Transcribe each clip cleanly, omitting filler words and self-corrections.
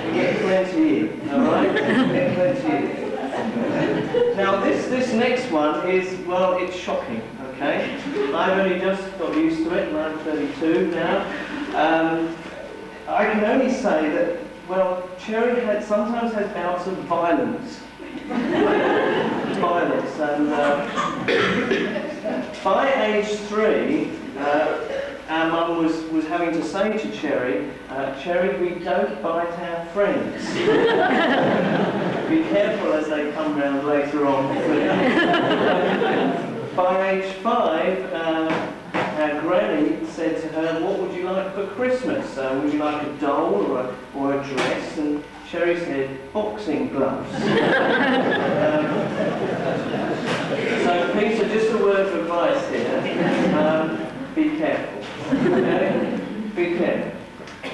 We get plenty in, all right? We get plenty in. Now, this next one is, well, it's shocking, okay? I've only just got used to it, and I'm 32 now. I can only say that, well, Cherry sometimes has bouts of violence. Violence, and by age 3, our mum was having to say to Cherry, Cherry, we don't bite our friends. Be careful as they come round later on. By age 5, our granny said to her, what would you like for Christmas? Would you like a doll or a dress? And Cherry said, boxing gloves. So Peter, just a word of advice here. Be careful. Okay? Be careful.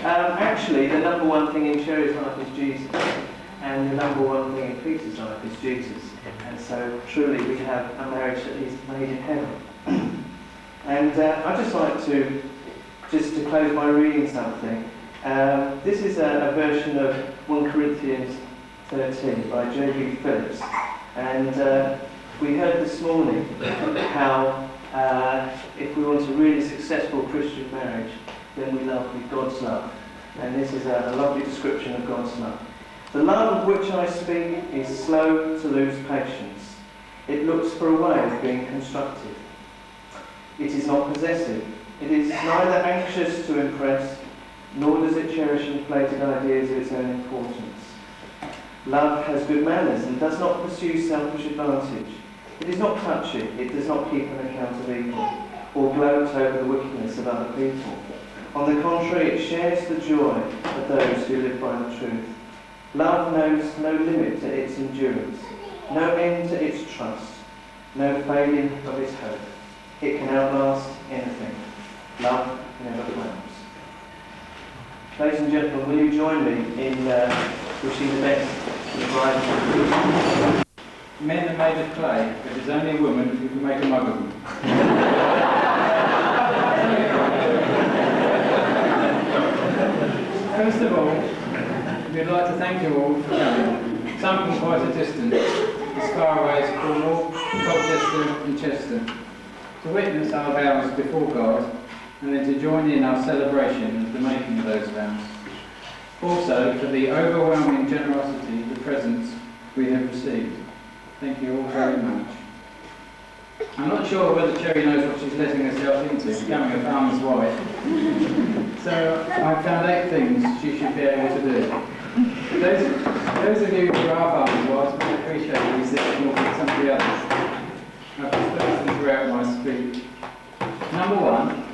Actually, the number one thing in Cherry's life is Jesus. And the number one thing in Peter's life is Jesus. And so, truly, we have a marriage that is made in heaven. And I'd just like to close by reading something. This is a version of 1 Corinthians 13 by J.B. Phillips. And we heard this morning how if we want a really successful Christian marriage, then we love with God's love. And this is a lovely description of God's love. The love of which I speak is slow to lose patience. It looks for a way of being constructive. It is not possessive. It is neither anxious to impress, nor does it cherish inflated ideas of its own importance. Love has good manners and does not pursue selfish advantage. It is not touchy. It does not keep an account of evil, or gloat over the wickedness of other people. On the contrary, it shares the joy of those who live by the truth. Love knows no limit to its endurance, no end to its trust, no failing of its hope. It can outlast anything. Love never fails. Ladies and gentlemen, will you join me in wishing the best to the bride? Men are made of clay, but there's only a woman who can make a mug of them. First of all, we'd like to thank you all for coming. Some from quite a distance, as far away as Cornwall, Colchester and Chester, to witness our vows before God, and then to join in our celebration of the making of those vows. Also, for the overwhelming generosity of the presents we have received. Thank you all very much. I'm not sure whether Cherry knows what she's letting herself into, becoming a farmer's wife. So I found 8 things she should be able to do. Those of you who are farmer's wives will appreciate these things more than some of the others. I've discussed them throughout my speech. Number 1,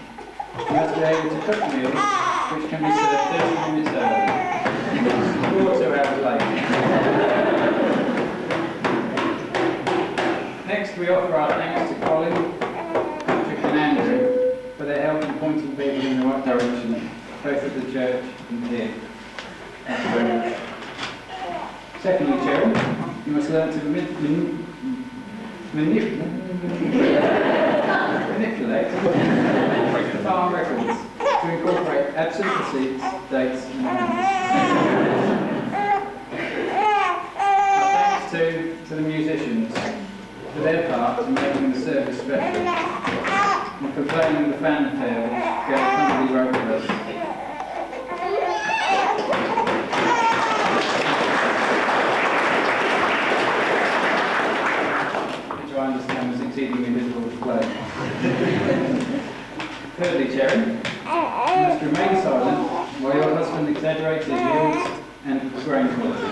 you must be able to cook meals which can be served 30 minutes early, or 2 hours later. Next, we offer our thanks to Colin, Patrick and Andrew for their help in pointing people in the right direction, both at the church and here. Thank you very much. Secondly, Cherry, you must learn to manipulate the farm records to incorporate absent receipts, dates and names. Our thanks to the musicians for their part in making the service special, and for playing the fanfare which Gary Company wrote for us. Which I understand was exceedingly difficult to play. Thirdly, Cherry, you must remain silent while your husband exaggerates his yields and grain quality.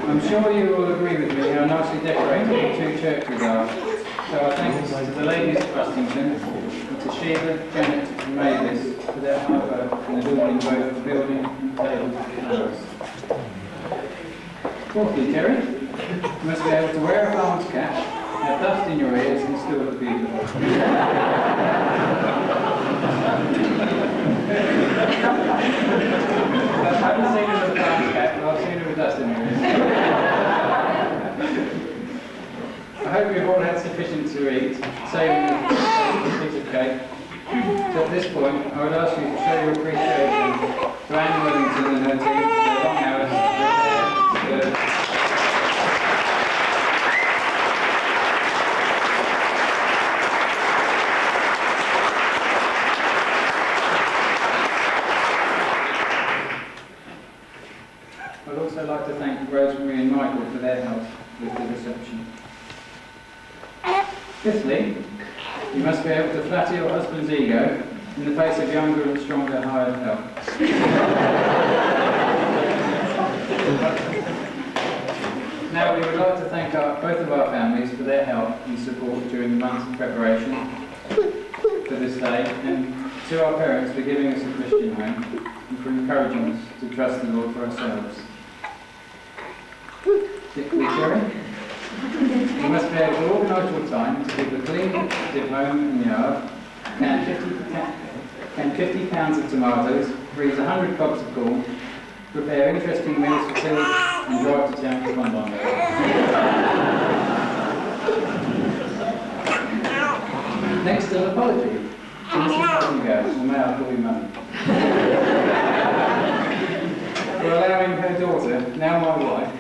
I'm sure you will agree with me how nicely decorated the 2 churches are. So our thanks to the ladies of Rustington, and to Sheila, Janet and Mavis for their hard work in adorning both the building and tables and flowers. Fourthly, Terry, you must be able to wear a farmer's cap, have dust in your ears and still look beautiful. I haven't seen her with a farmer's cap, but I've seen her with dust in her ears. I hope you've all had sufficient to eat, saving a piece of cake. So at this point, I would ask you to show your appreciation to Anne Wellington and her team for their long hours of repair. I'd also like to thank Rosemary and Michael for their help with the reception. Fifthly, you must be able to flatter your husband's ego in the face of younger and stronger hired help. Now, we would like to thank both of our families for their help and support during the months of preparation for this day, and to our parents for giving us a Christian home and for encouraging us to trust the Lord for ourselves. Sixthly, Sherry, you must be able to organise your time to keep a clean, active home and yard, can 50 pounds of tomatoes, freeze 100 cobs of corn, prepare interesting meals for tea, and drive to town for bonbon day. Next, an apology to Mrs. Nightingale, or may I call you Mummy, for allowing her daughter, now my wife,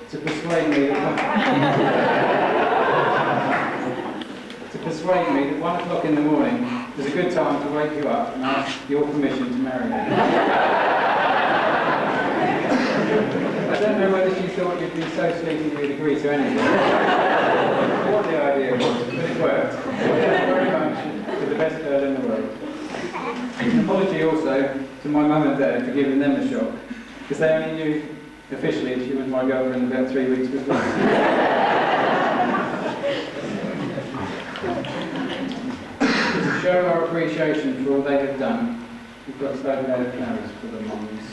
to persuade me that 1 o'clock in the morning is a good time to wake you up and ask your permission to marry me. I don't know whether she thought you'd be so sweet and you'd agree to anything, or what the idea was, but it worked. Very much to the best girl in the world. An apology also to my mum and dad for giving them a shock, because they only knew officially she was my girlfriend about 3 weeks before. To show our appreciation for all they have done, we've got to open our flowers for the mums.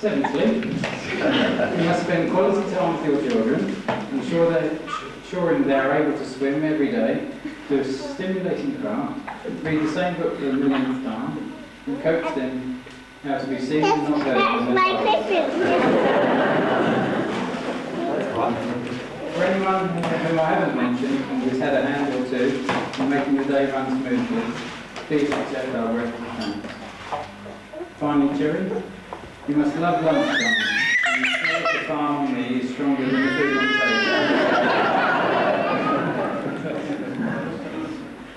Seventhly, you must spend quality time with your children, ensuring they are able to swim every day, do a stimulating craft, read the same book for the millionth time, and coach them how to be seen and not heard when they're For anyone whom I haven't mentioned and who's had a hand or two in making the day run smoothly, please accept our grateful thanks. Finally, Cherry, you must love lunchtime, and the smell of the farm on me is stronger than the food on the table.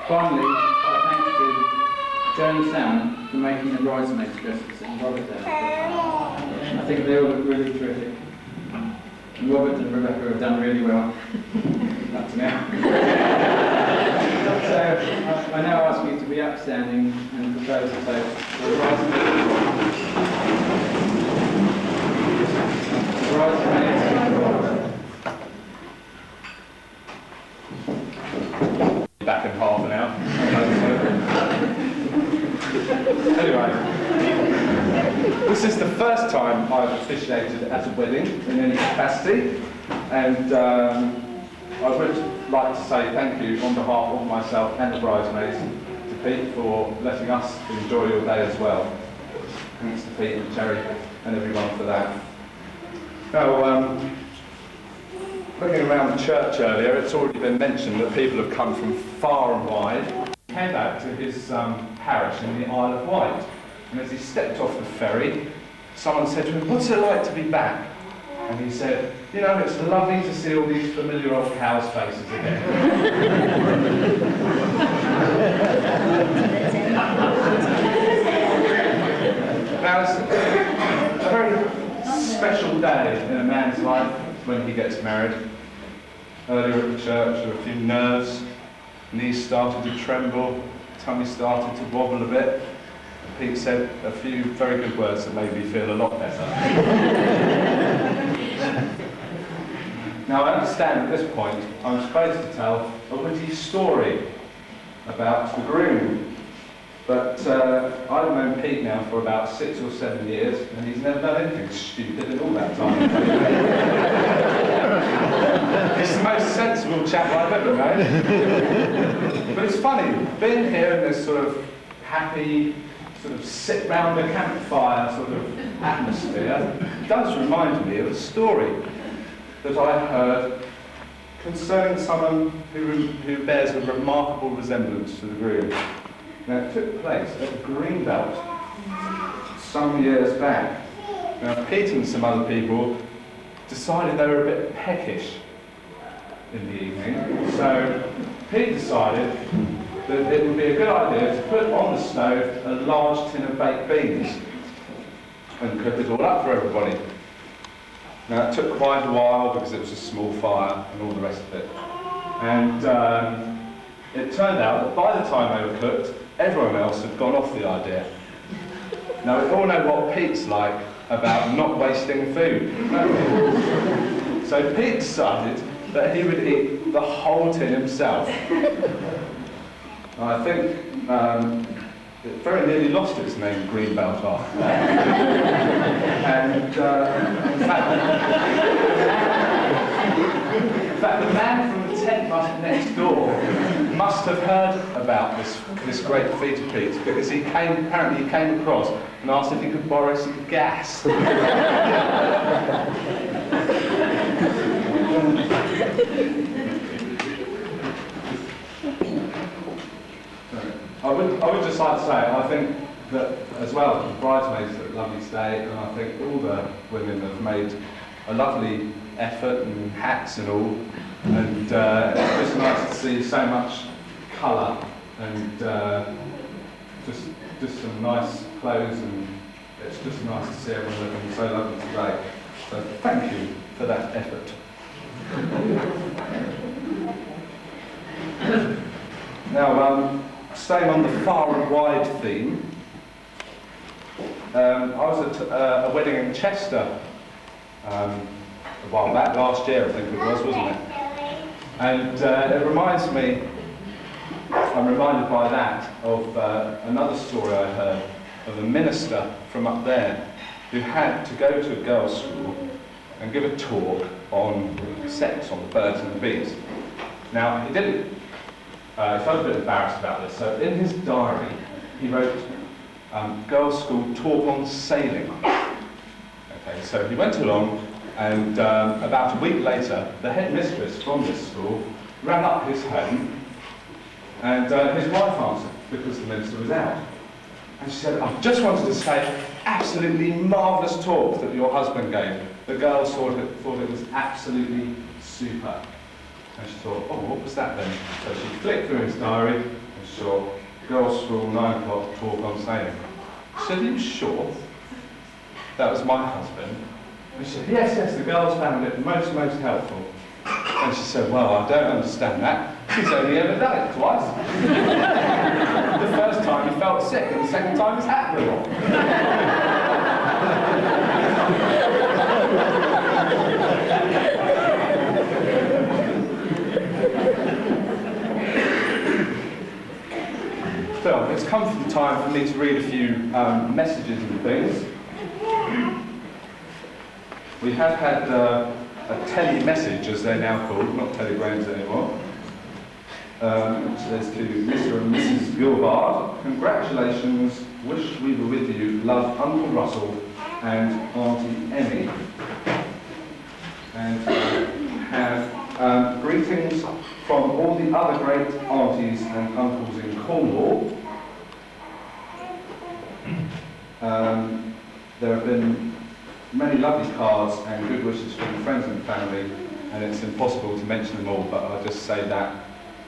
Finally, our thanks to Joan and Sam for making the bridesmaids dresses and Robert there. I think they all look really terrific. And Robert and Rebecca have done really well up to now. So I now ask you to be upstanding and propose a toast for the bridesmaids. Back in half an hour. Anyway, this is the first time I've officiated at a wedding in any capacity, and I would like to say thank you on behalf of myself and the bridesmaids to Pete for letting us enjoy your day as well. Thanks to Pete and Cherry and everyone for that. Now, looking around the church earlier, it's already been mentioned that people have come from far and wide. He came back to his parish in the Isle of Wight, and as he stepped off the ferry, someone said to him, "What's it like to be back?" And he said, "You know, it's lovely to see all these familiar old cows' faces again." Now, it's a very special day in a man's life when he gets married. Earlier at the church, there were a few nerves, knees started to tremble, tummy started to wobble a bit. Pete said a few very good words that made me feel a lot better. Now I understand at this point I'm supposed to tell a witty story about the groom, but I've known Pete now for about 6 or 7 years, and he's never done anything stupid in all that time. He's the most sensible chap I've ever known. But it's funny, being here in this sort of happy, sort of sit round the campfire sort of atmosphere does remind me of a story that I heard concerning someone who bears a remarkable resemblance to the groom. Now, it took place at Greenbelt some years back. Now, Pete and some other people decided they were a bit peckish in the evening, so Pete decided that it would be a good idea to put on the stove a large tin of baked beans and cook it all up for everybody. Now, it took quite a while because it was a small fire and all the rest of it. And it turned out that by the time they were cooked, everyone else had gone off the idea. Now, we all know what Pete's like about not wasting food. So Pete decided that he would eat the whole tin himself. I think it very nearly lost its name, Greenbelt, after that. And in fact, the man from the tent next door must have heard about this great feat of Pete's, because apparently he came across and asked if he could borrow some gas. I would just like to say, I think that as well, the bridesmaids look lovely today, and I think all the women have made a lovely effort, and hats and all, and it's just nice to see so much colour and just some nice clothes, and it's just nice to see everyone looking so lovely today. So thank you for that effort. Now, staying on the far and wide theme, I was at a wedding in Chester a while back, last year I think it was, wasn't it? And it reminds me, I'm reminded by that of another story I heard of a minister from up there who had to go to a girls' school and give a talk on sex, on the birds and the bees. Now, he didn't. He felt a bit embarrassed about this, so in his diary he wrote girls' school talk on sailing. Okay, so he went along, and about a week later the headmistress from this school ran up his home, and his wife answered because the minister was out. And she said, I just wanted to say, absolutely marvellous talk that your husband gave. The girls thought it was absolutely super. And she thought, oh, what was that then? So she flicked through his diary and saw girls' school, 9 o'clock, talk on sailing. She said, are you sure? That was my husband. And she said, yes, the girls found it most helpful. And she said, well, I don't understand that. He's only ever done it twice. The first time he felt sick, and the second time his hat blew off. So, it's come to the time for me to read a few messages and things. We have had a tele-message, as they're now called, not telegrams anymore. Which says to Mr. and Mrs. Gilbard, congratulations, wish we were with you, love Uncle Russell and Auntie Emmy. And have greetings from all the other great aunties and uncles in Cornwall. There have been many lovely cards and good wishes from friends and family, and it's impossible to mention them all, but I'll just say that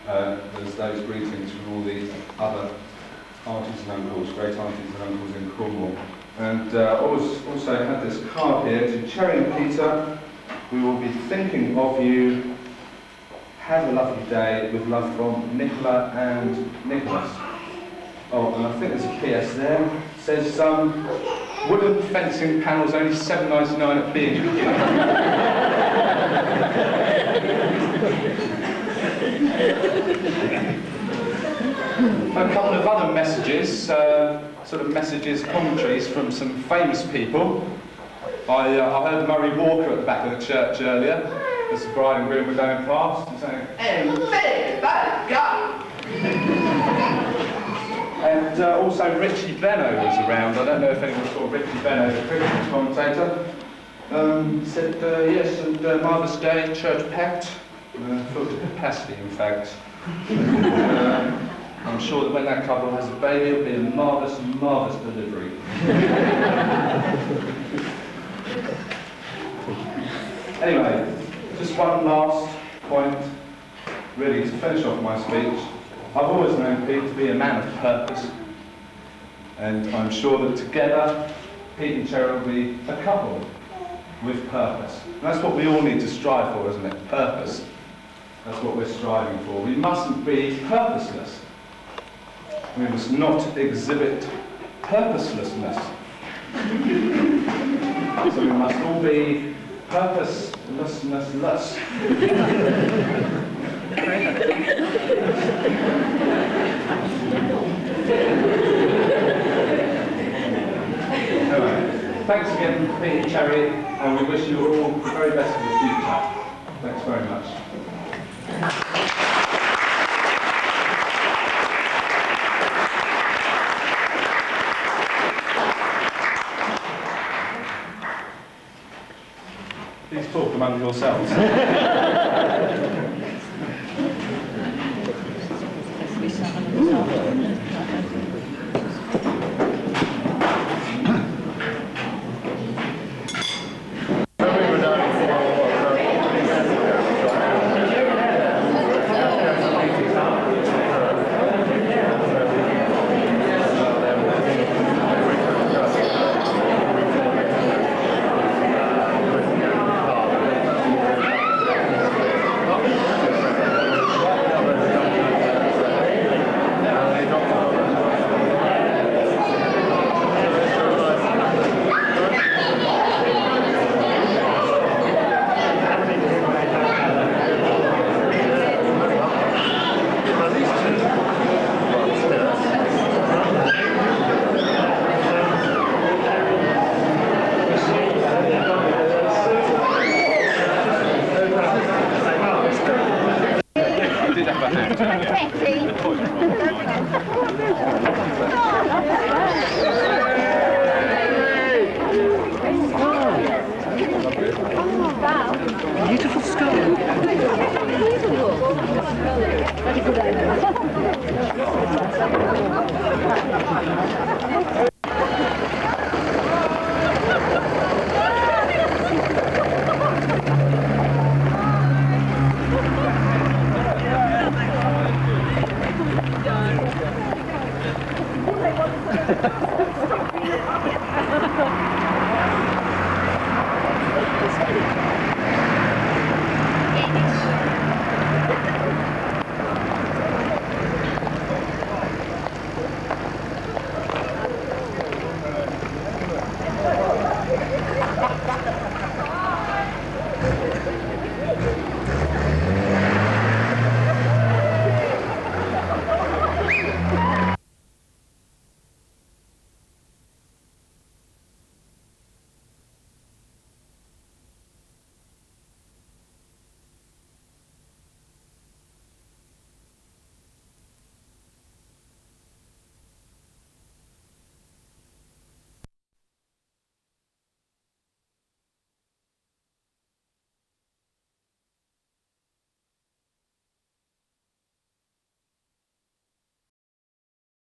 there's those greetings from all the other aunties and uncles, great aunties and uncles in Cornwall. And also had this card here to Cherry and Peter. We will be thinking of you. Have a lovely day, with love from Nicola and Nicholas. Oh, and I think there's a PS there. It says wooden fencing panels only £7.99 at B&Q. A couple of other messages, sort of messages, commentaries from some famous people. I heard Murray Walker at the back of the church earlier, as the bride and groom were going past, and saying, "Amen, by God!" And also Richie Benno was around. I don't know if anyone saw Richie Benno, the cricket commentator. Said, yes, and Mother's Day, church packed, full capacity in fact. I'm sure that when that couple has a baby, it'll be a marvellous, marvellous delivery. Anyway, just one last point, really, to finish off my speech. I've always known Pete to be a man of purpose, and I'm sure that together, Pete and Cheryl will be a couple with purpose. And that's what we all need to strive for, isn't it? Purpose. That's what we're striving for. We mustn't be purposeless. We must not exhibit purposelessness. So we must all be purposelessness. Anyway, thanks again, Pete and Cherry, and we wish you all the very best for the future. Thanks very much. Please talk among yourselves. Bisa